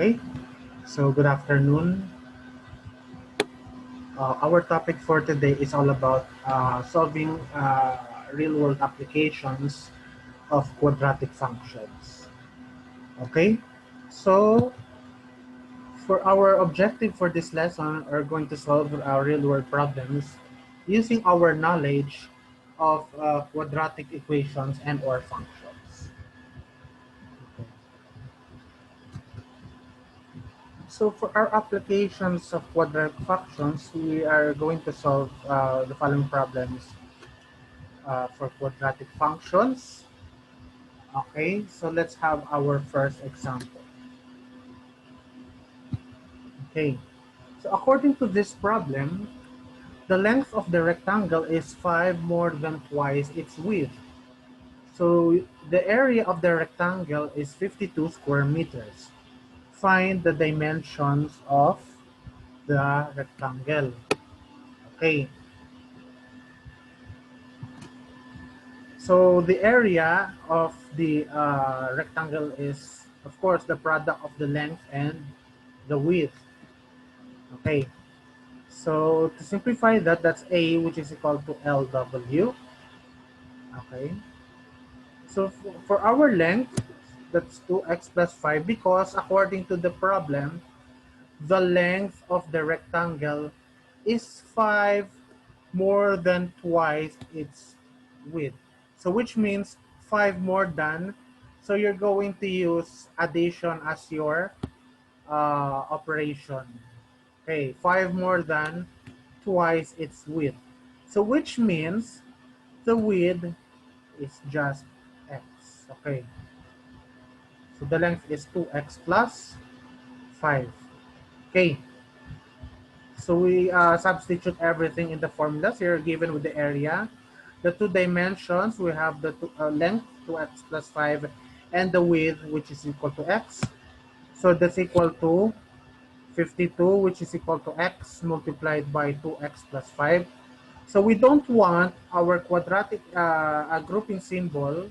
Okay, so good afternoon. Our topic for today is all about solving real-world applications of quadratic functions. Okay, so for our objective for this lesson, we're going to solve real-world problems using our knowledge of quadratic equations and or functions. Okay. So for our applications of quadratic functions, we are going to solve the following problems for quadratic functions. Okay, so let's have our first example. Okay, so according to this problem, the length of the rectangle is 5 more than twice its width. So the area of the rectangle is 52 square meters. Find the dimensions of the rectangle. Okay, so the area of the rectangle is, of course, the product of the length and the width. Okay, so to simplify that, that's A, which is equal to LW. Okay, so for our length, that's 2x plus 5 because according to the problem, the length of the rectangle is 5 more than twice its width. So which means 5 more than, so you're going to use addition as your operation. Okay, 5 more than twice its width. So which means the width is just x. Okay, so the length is 2x plus 5. Okay, so we substitute everything in the formulas here given with the area. The two dimensions, we have the length, 2x plus 5, and the width, which is equal to x. So that's equal to 52, which is equal to x multiplied by 2x plus 5. So we don't want our quadratic grouping symbol,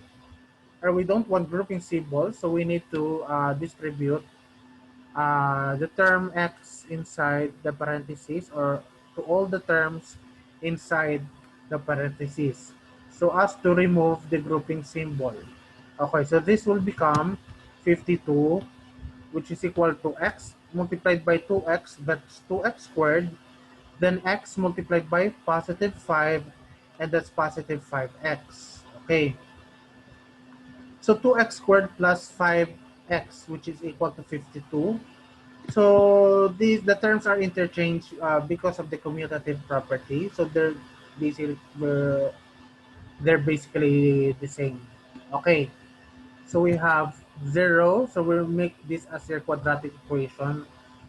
or we don't want grouping symbol, so we need to distribute the term x inside the parentheses, or to all the terms inside the parentheses, so as to remove the grouping symbol. Okay, so this will become 52, which is equal to x multiplied by 2x, that's 2x squared, then x multiplied by positive 5, and that's positive 5x. Okay, so 2x squared plus 5x, which is equal to 52. So the terms are interchanged because of the commutative property. So basically they're basically the same. Okay. So we have 0. So we'll make this as your quadratic equation.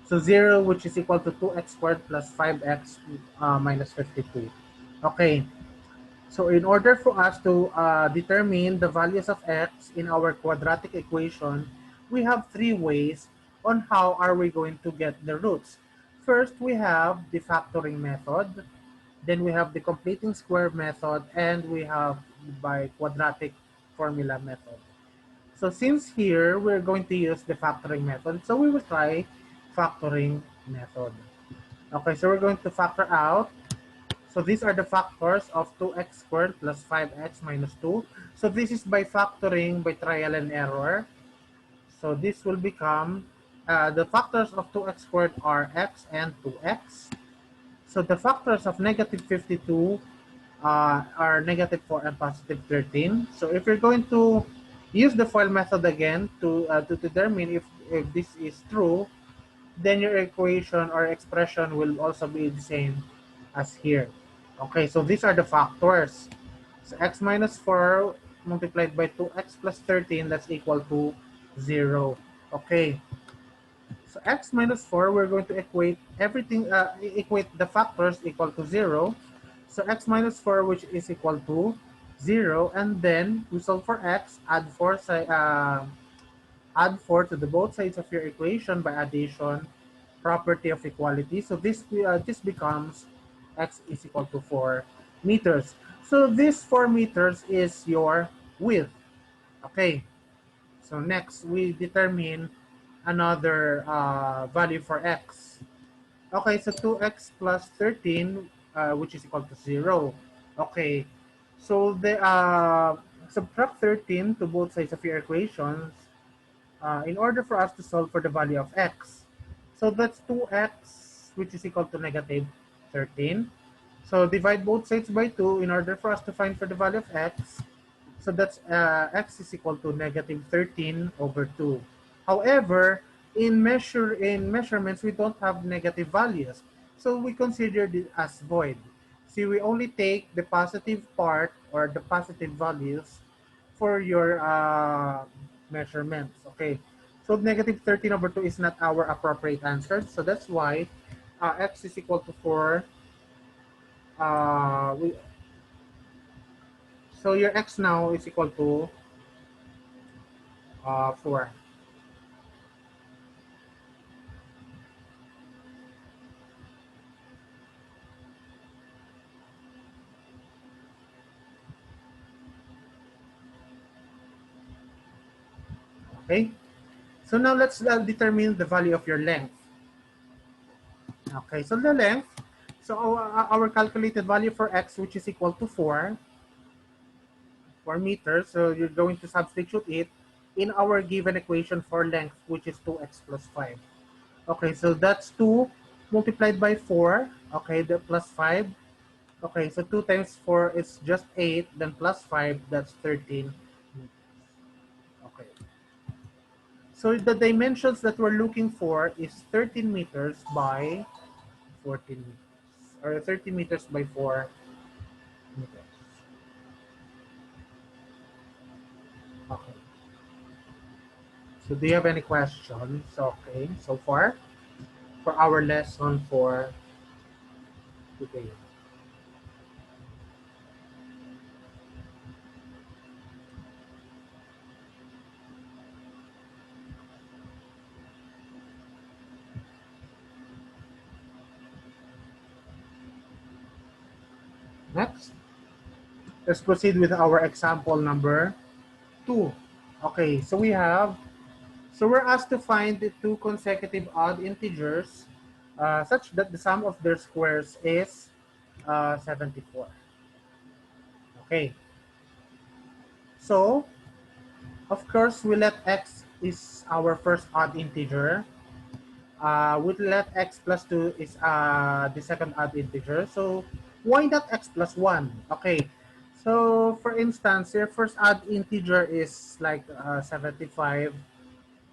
So 0, which is equal to 2x squared plus 5x minus 52. Okay. So in order for us to determine the values of x in our quadratic equation, we have three ways on how are we going to get the roots. First, we have the factoring method. Then we have the completing square method, and we have by quadratic formula method. So since here, we're going to use the factoring method, so we will try factoring method. Okay, so we're going to factor out. So these are the factors of 2x squared plus 5x minus 2. So this is by factoring by trial and error. So this will become, the factors of 2x squared are x and 2x. So the factors of negative 52 are negative 4 and positive 13. So if you're going to use the FOIL method again to determine if this is true, then your equation or expression will also be the same as here. Okay, so these are the factors. So x minus 4 multiplied by 2x plus 13, that's equal to 0. Okay, so x minus 4, we're going to equate everything, equate the factors equal to 0. So x minus 4, which is equal to 0, and then we solve for x, add 4 to the both sides of your equation by addition, property of equality. So this becomes x is equal to 4 meters. So this 4 meters is your width. Okay. So next, we determine another value for x. Okay, so 2x plus 13, which is equal to 0. Okay, so the subtract 13 to both sides of your equations in order for us to solve for the value of x. So that's 2x, which is equal to negative 13. So divide both sides by 2 in order for us to find for the value of x. So that's x is equal to negative 13 over 2. However, in measurements, we don't have negative values. So we consider it as void. See, we only take the positive part or the positive values for your measurements. Okay. So negative 13 over 2 is not our appropriate answer. So that's why x is equal to 4. Uh, we, so your x now is equal to 4. Okay. So now let's determine the value of your length. Okay. So the length. So our calculated value for x, which is equal to 4 meters. So you're going to substitute it in our given equation for length, which is 2x plus 5. Okay, so that's 2 multiplied by 4. Okay, the plus 5. Okay, so 2 times 4 is just 8. Then plus 5, that's 13 meters. Okay. So the dimensions that we're looking for is 13 meters by 14 meters. Or 30 meters by 4 meters. Okay. So do you have any questions? Okay, so far for our lesson for today. Next, let's proceed with our example number 2. Okay, so we're asked to find the two consecutive odd integers such that the sum of their squares is 74. Okay, so of course we let x is our first odd integer. We let x plus 2 is the second odd integer. So why not x plus 1? Okay, so for instance, your first odd integer is like 75,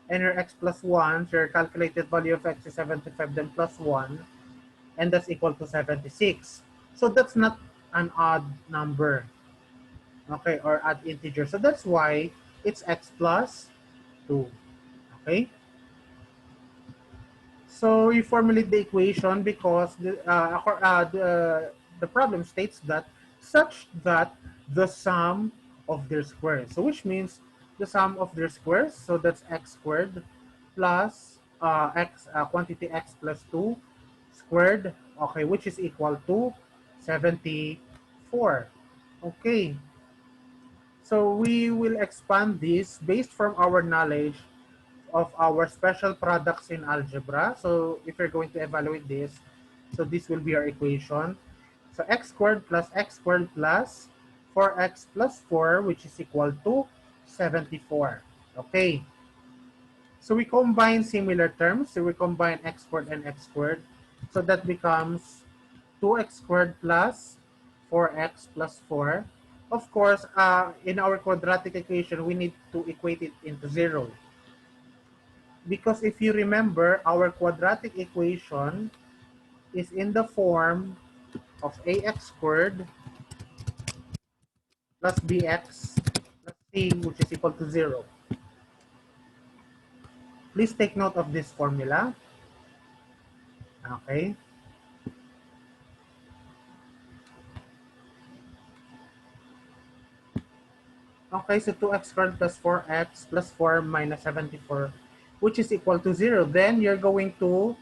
and your x plus 1, so your calculated value of x is 75, then plus 1, and that's equal to 76. So that's not an odd number, okay, or odd integer. So that's why it's x plus 2, okay? So we formulate the equation because the problem states that such that the sum of their squares. So which means the sum of their squares. So that's x squared plus x quantity x plus 2 squared. Okay, which is equal to 74. Okay, so we will expand this based from our knowledge of our special products in algebra. So if you're going to evaluate this, so this will be our equation. So x squared plus 4x plus 4, which is equal to 74. Okay. So we combine similar terms. So we combine x squared and x squared. So that becomes 2x squared plus 4x plus 4. Of course, in our quadratic equation, we need to equate it into 0. Because if you remember, our quadratic equation is in the form of ax squared plus bx plus c, which is equal to 0. Please take note of this formula. Okay. Okay, so 2x squared plus 4x plus 4 minus 74, which is equal to 0. Then you're going to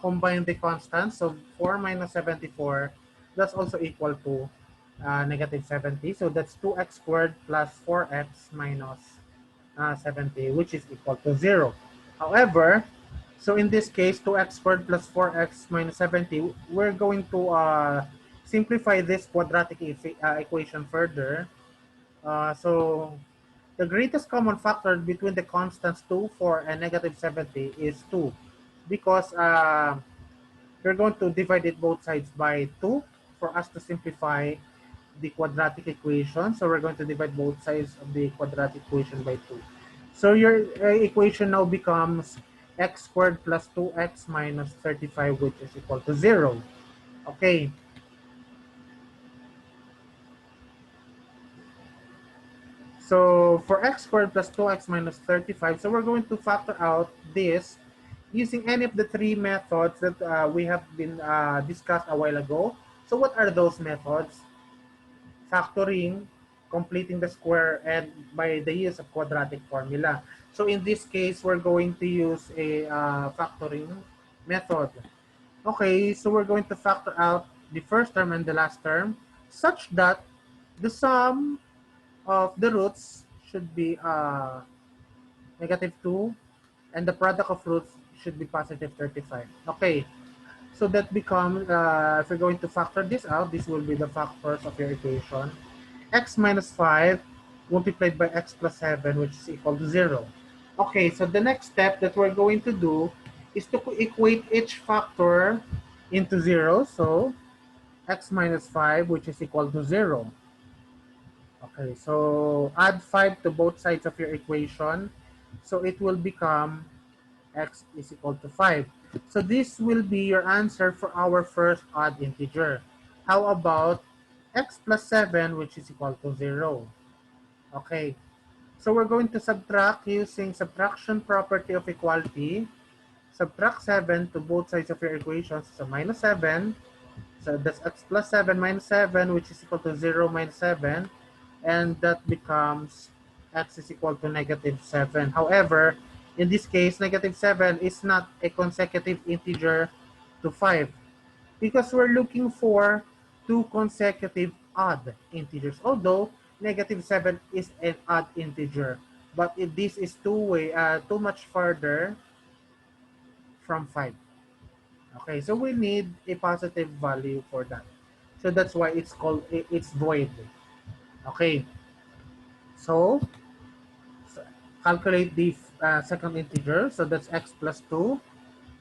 combine the constants. So 4 minus 74, that's also equal to negative 70. So that's 2x squared plus 4x minus 70, which is equal to 0. However, so in this case, 2x squared plus 4x minus 70, we're going to simplify this quadratic equation further. So the greatest common factor between the constants 2, 4, and negative 70 is 2, because we're going to divide it both sides by 2 for us to simplify the quadratic equation. So we're going to divide both sides of the quadratic equation by 2. So your equation now becomes x squared plus 2x minus 35, which is equal to 0. Okay. So for x squared plus 2x minus 35, so we're going to factor out this using any of the three methods that we have been discussed a while ago. So what are those methods? Factoring, completing the square, and by the use of quadratic formula. So in this case, we're going to use a factoring method. Okay, so we're going to factor out the first term and the last term such that the sum of the roots should be negative 2 and the product of roots should be positive 35. Okay, so that becomes, if we're going to factor this out, this will be the factors of your equation. X minus 5 multiplied by x plus 7, which is equal to 0. Okay, so the next step that we're going to do is to equate each factor into 0. So x minus 5, which is equal to 0. Okay, so add 5 to both sides of your equation. So it will become x is equal to 5. So this will be your answer for our first odd integer. How about x plus 7, which is equal to 0? Okay, so we're going to subtract using subtraction property of equality. Subtract 7 to both sides of your equations. So minus 7. So that's x plus 7 minus 7, which is equal to 0 minus 7. And that becomes x is equal to negative 7. However, in this case, negative 7 is not a consecutive integer to 5 because we're looking for two consecutive odd integers. Although negative 7 is an odd integer, but if this is too much further from 5. Okay, so we need a positive value for that. So that's why it's void. Okay, so calculate the second integer. So that's x plus 2.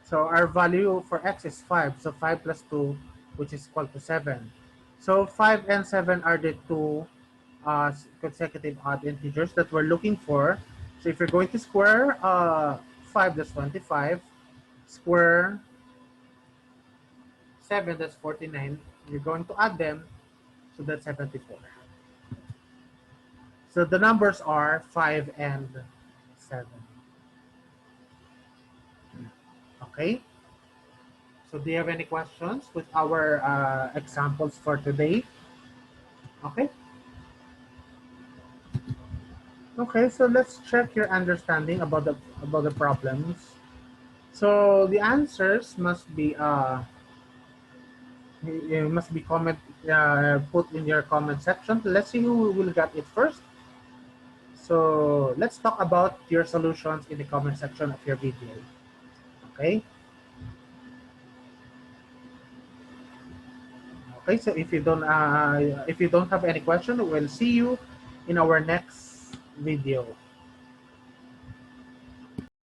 So our value for x is 5. So 5 plus 2, which is equal to 7. So 5 and 7 are the two consecutive odd integers that we're looking for. So if you're going to square 5, that's 25. Square 7, that's 49. You're going to add them, so that's 74. So the numbers are 5 and 7. Okay? So do you have any questions with our examples for today? Okay? Okay, so let's check your understanding about the problems. So the answers must be put in your comment section. Let's see who will get it first. So let's talk about your solutions in the comment section of your video. Okay. Okay. So if you don't have any question, we'll see you in our next video.